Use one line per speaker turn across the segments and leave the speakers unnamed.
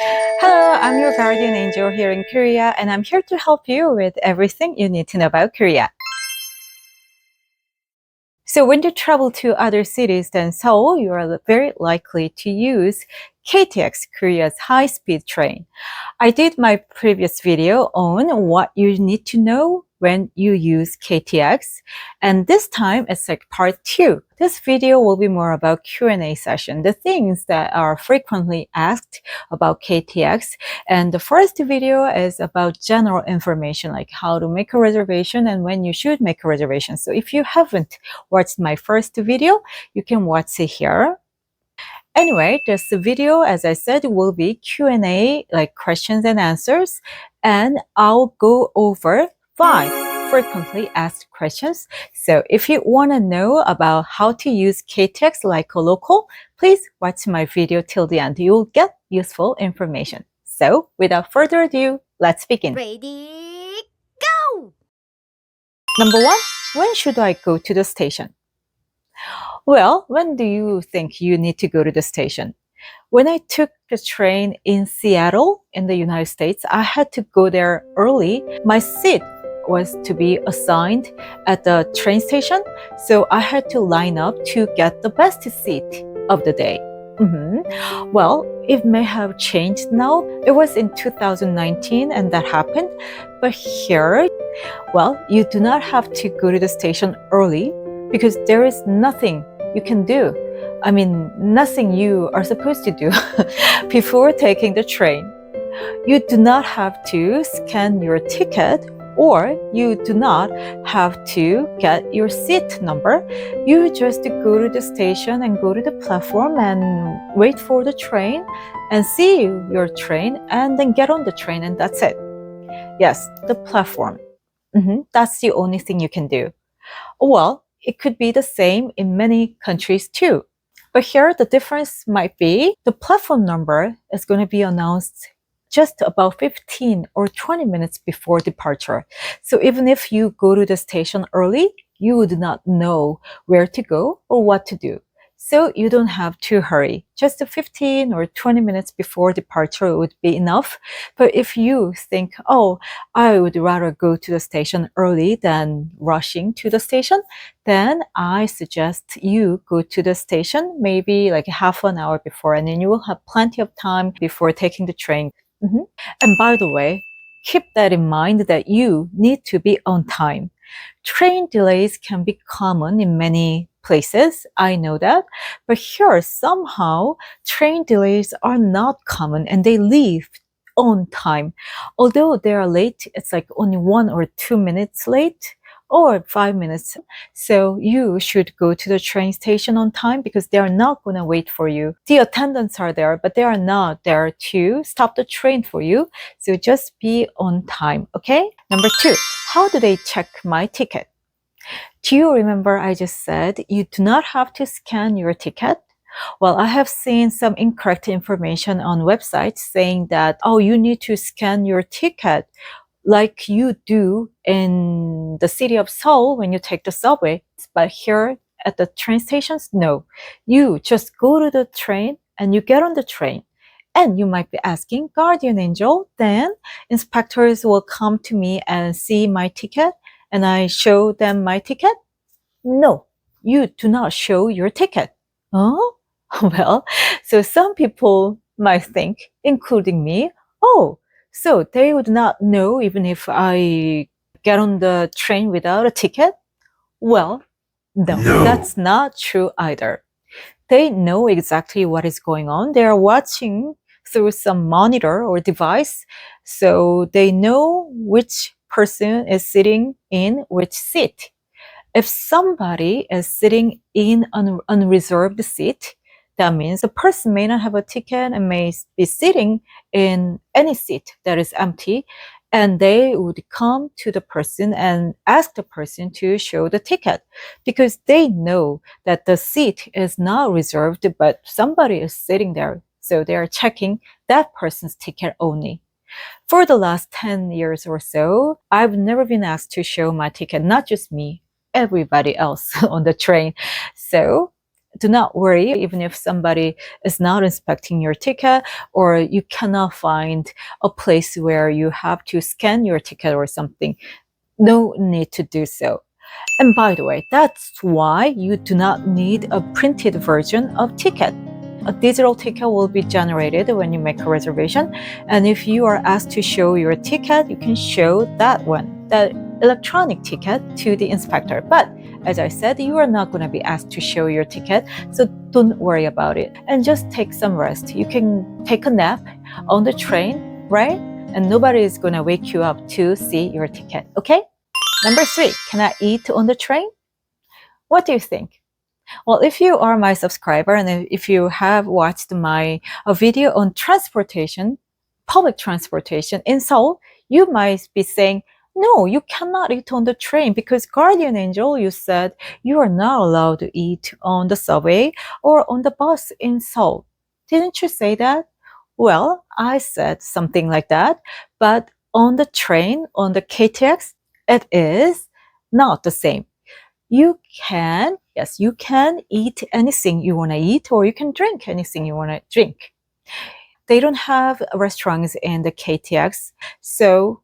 Hello, I'm your guardian angel here in Korea, and I'm here to help you with everything you need to know about Korea. So when you travel to other cities than Seoul, you are very likely to use KTX, Korea's high-speed train. I did my previous video on what you need to know when you use KTX, and this time it's like part 2. This video will be more about Q&A session, the things that are frequently asked about KTX, and the first video is about general information like how to make a reservation and when you should make a reservation. So if you haven't watched my first video, you can watch it here. Anyway, this video, as I said, will be Q&A, like questions and answers, and I'll go over 5 frequently asked questions. So if you want to know about how to use KTX like a local, please watch my video till the end. You'll get useful information. So without further ado, let's begin.
Ready, go!
Number 1, when should I go to the station? Well, when do you think you need to go to the station? When I took the train in Seattle in the United States, I had to go there early. My seat was to be assigned at the train station, so I had to line up to get the best seat of the day. Well, it may have changed now. It was in 2019 and that happened. But here, well, you do not have to go to the station early because there is nothing you can do. I mean, nothing you are supposed to do before taking the train. You do not have to scan your ticket, or you do not have to get your seat number. You just go to the station and go to the platform and wait for the train and see your train and then get on the train, and that's it. Yes, the platform. That's the only thing you can do. Well, it could be the same in many countries too. But here the difference might be the platform number is going to be announced just about 15 or 20 minutes before departure. So even if you go to the station early, you would not know where to go or what to do. So you don't have to hurry. Just 15 or 20 minutes before departure would be enough. But if you think, oh, I would rather go to the station early than rushing to the station, then I suggest you go to the station maybe like half an hour before, and then you will have plenty of time before taking the train. And by the way, keep that in mind that you need to be on time. Train delays can be common in many places, I know that, but here somehow train delays are not common and they leave on time. Although they are late, it's like only 1 or 2 minutes late or 5 minutes. So you should go to the train station on time because they are not going to wait for you. The attendants are there, but they are not there to stop the train for you. So just be on time, okay? Number 2, how do they check my ticket? Do you remember I just said you do not have to scan your ticket? Well, I have seen some incorrect information on websites saying that, oh, you need to scan your ticket like you do in the city of Seoul when you take the subway. But here at the train stations, no. You just go to the train and you get on the train. And you might be asking, Guardian Angel, then inspectors will come to me and see my ticket and I show them my ticket? No, you do not show your ticket. Oh? Well, so some people might think, including me, oh, so they would not know even if I get on the train without a ticket? Well, no, that's not true either. They know exactly what is going on. They are watching through some monitor or device, so they know which person is sitting in which seat. If somebody is sitting in an unreserved seat, that means the person may not have a ticket and may be sitting in any seat that is empty, and they would come to the person and ask the person to show the ticket because they know that the seat is not reserved, but somebody is sitting there. So they are checking that person's ticket only. For the last 10 years or so, I've never been asked to show my ticket, not just me, everybody else on the train. So do not worry, even if somebody is not inspecting your ticket or you cannot find a place where you have to scan your ticket or something. No need to do so. And by the way, that's why you do not need a printed version of ticket. A digital ticket will be generated when you make a reservation. And if you are asked to show your ticket, you can show that one, that electronic ticket, to the inspector. But as I said, you are not going to be asked to show your ticket, so don't worry about it. And just take some rest. You can take a nap on the train, right? And nobody is going to wake you up to see your ticket, okay? Number 3, can I eat on the train? What do you think? Well, if you are my subscriber and if you have watched my video on transportation, public transportation in Seoul, you might be saying, no, you cannot eat on the train because Guardian Angel, you said you are not allowed to eat on the subway or on the bus in Seoul. Didn't you say that? Well, I said something like that, but on the train, on the KTX, it is not the same. You can, yes, you can eat anything you want to eat, or you can drink anything you want to drink. They don't have restaurants in the KTX, so,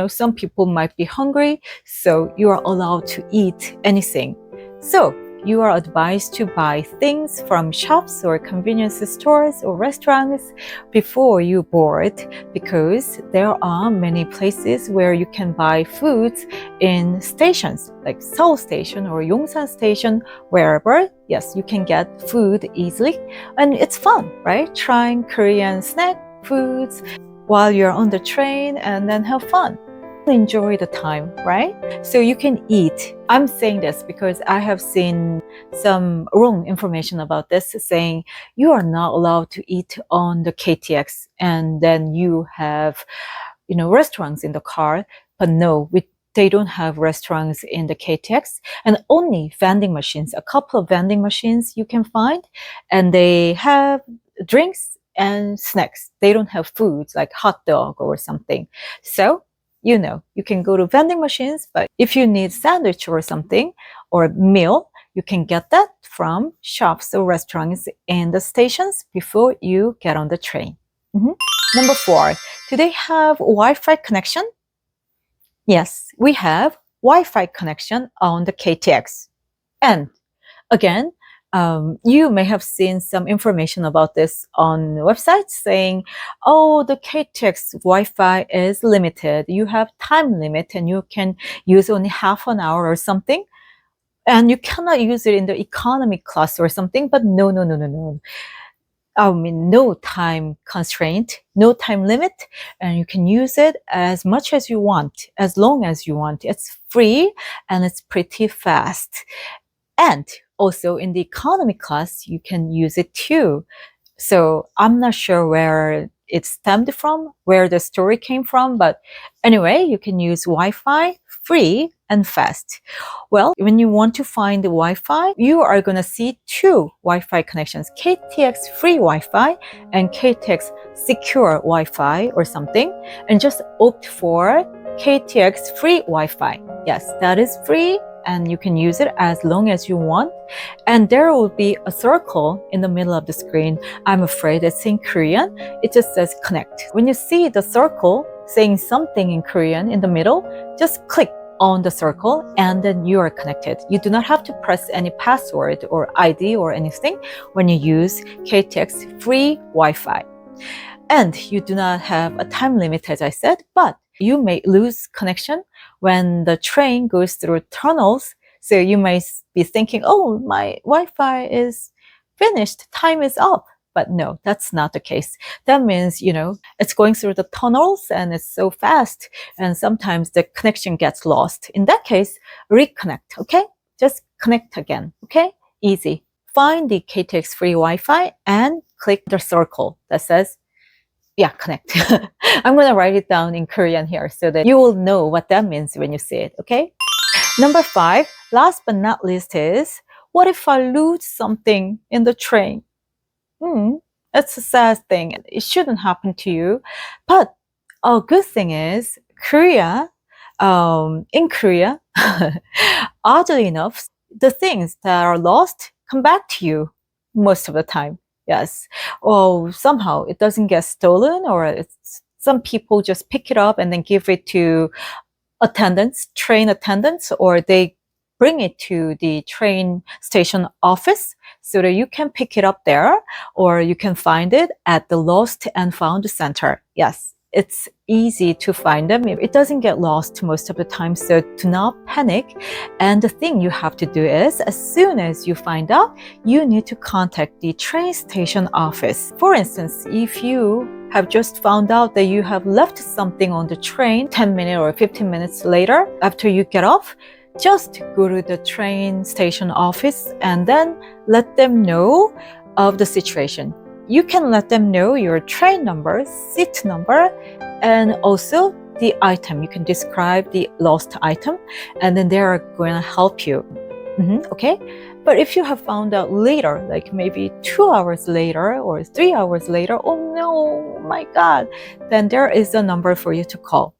some people might be hungry, so you are allowed to eat anything. So you are advised to buy things from shops or convenience stores or restaurants before you board, because there are many places where you can buy foods in stations like Seoul Station or Yongsan Station, wherever. Yes, you can get food easily, and it's fun, right? Trying Korean snack foods while you're on the train and then have fun. Enjoy the time, right? So you can eat. I'm saying this because I have seen some wrong information about this, saying you are not allowed to eat on the KTX, and then you have, restaurants in the car. But no, they don't have restaurants in the KTX, and only vending machines, a couple of vending machines you can find, and they have drinks and snacks. They don't have foods like hot dog or something. So you can go to vending machines, but if you need sandwich or something or meal, you can get that from shops or restaurants in the stations before you get on the train. Number 4, do they have Wi-Fi connection? Yes, we have Wi-Fi connection on the KTX. And again, you may have seen some information about this on websites saying, oh, the KTX Wi-Fi is limited. You have time limit and you can use only half an hour or something. And you cannot use it in the economy class or something. But no, no, no, no, no. I mean, no time constraint, no time limit, and you can use it as much as you want, as long as you want. It's free and it's pretty fast. And also in the economy class, you can use it too. So I'm not sure where it stemmed from, where the story came from, but anyway, you can use Wi-Fi free and fast. Well, when you want to find the Wi-Fi, you are going to see 2 Wi-Fi connections, KTX free Wi-Fi and KTX secure Wi-Fi or something, and just opt for KTX free Wi-Fi. Yes, that is free, and you can use it as long as you want. And there will be a circle in the middle of the screen. I'm afraid it's in Korean. It just says connect. When you see the circle saying something in Korean in the middle, just click on the circle and then you are connected. You do not have to press any password or ID or anything when you use KTX free Wi-Fi. And you do not have a time limit, as I said, but you may lose connection when the train goes through tunnels. So you may be thinking, oh, my Wi-Fi is finished, time is up. But no, that's not the case. That means, it's going through the tunnels and it's so fast. And sometimes the connection gets lost. In that case, reconnect, okay? Just connect again, okay? Easy. Find the KTX free Wi-Fi and click the circle that says, connect. I'm going to write it down in Korean here so that you will know what that means when you see it, okay? Number 5, last but not least is, what if I lose something in the train? That's a sad thing. It shouldn't happen to you. But a good thing is, in Korea, oddly enough, the things that are lost come back to you most of the time. Yes. Or somehow it doesn't get stolen, or some people just pick it up and then give it to attendants, train attendants, or they bring it to the train station office so that you can pick it up there, or you can find it at the Lost and Found Center. Yes, it's easy to find them. It doesn't get lost most of the time, so do not panic. And the thing you have to do is, as soon as you find out, you need to contact the train station office. For instance, if you have just found out that you have left something on the train 10 minutes or 15 minutes later after you get off, just go to the train station office and then let them know of the situation. You can let them know your train number, seat number, and also the item. You can describe the lost item, and then they are going to help you. Okay? But if you have found out later, like maybe 2 hours later or 3 hours later, oh no, my God, then there is a number for you to call.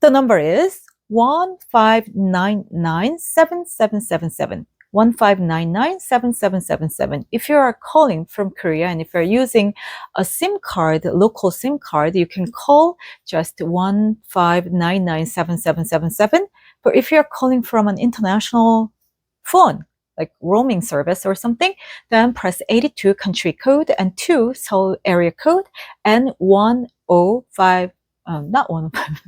The number is 1599-7777. 1599-7777. If you are calling from Korea and if you're using a SIM card, local SIM card, you can call just 1599-7777. But if you're calling from an international phone, like roaming service or something, then press 82 country code and 2 Seoul area code and 105, not 105,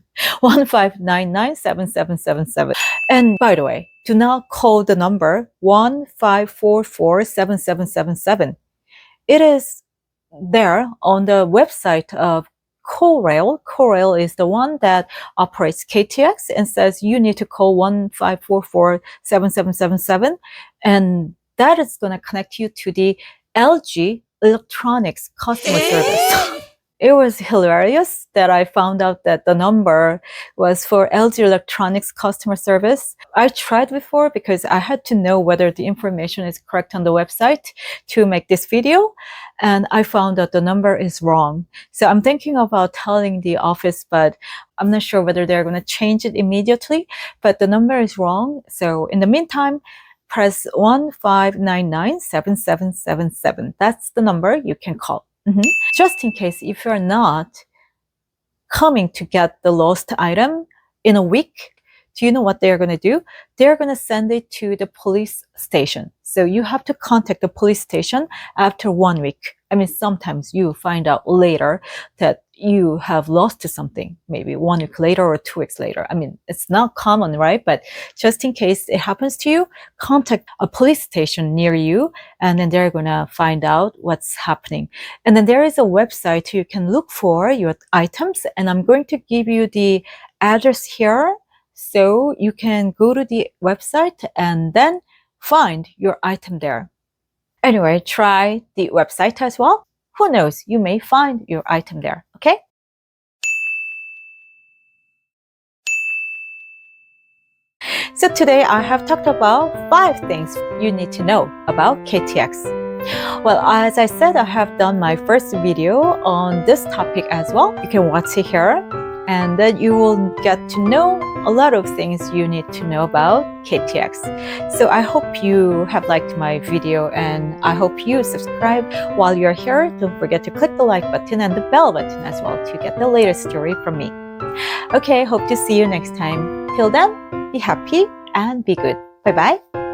1599-7777. And by the way, do not call the number 1544-7777. It is there on the website of Korail. Korail is the one that operates KTX and says you need to call 1544-7777, and that is going to connect you to the LG Electronics customer service. It was hilarious that I found out that the number was for LG Electronics customer service. I tried before because I had to know whether the information is correct on the website to make this video, and I found that the number is wrong. So I'm thinking about telling the office, but I'm not sure whether they're going to change it immediately, but the number is wrong. So in the meantime, press 1599-7777. That's the number you can call. Just in case if you're not coming to get the lost item in a week, do you know what they're going to do? They're going to send it to the police station. So you have to contact the police station after 1 week. I mean, sometimes you find out later that you have lost something, maybe 1 week later or 2 weeks later. I mean, it's not common, right? But just in case it happens to you, contact a police station near you, and then they're going to find out what's happening. And then there is a website you can look for your items, and I'm going to give you the address here. So you can go to the website and then find your item there. Anyway, try the website as well. Who knows, you may find your item there, okay? So today I have talked about 5 things you need to know about KTX. Well, as I said, I have done my first video on this topic as well. You can watch it here, and then you will get to know a lot of things you need to know about KTX. So I hope you have liked my video, and I hope you subscribe while you're here. Don't forget to click the like button and the bell button as well to get the latest story from me. Okay, hope to see you next time. Till then, be happy and be good. Bye-bye.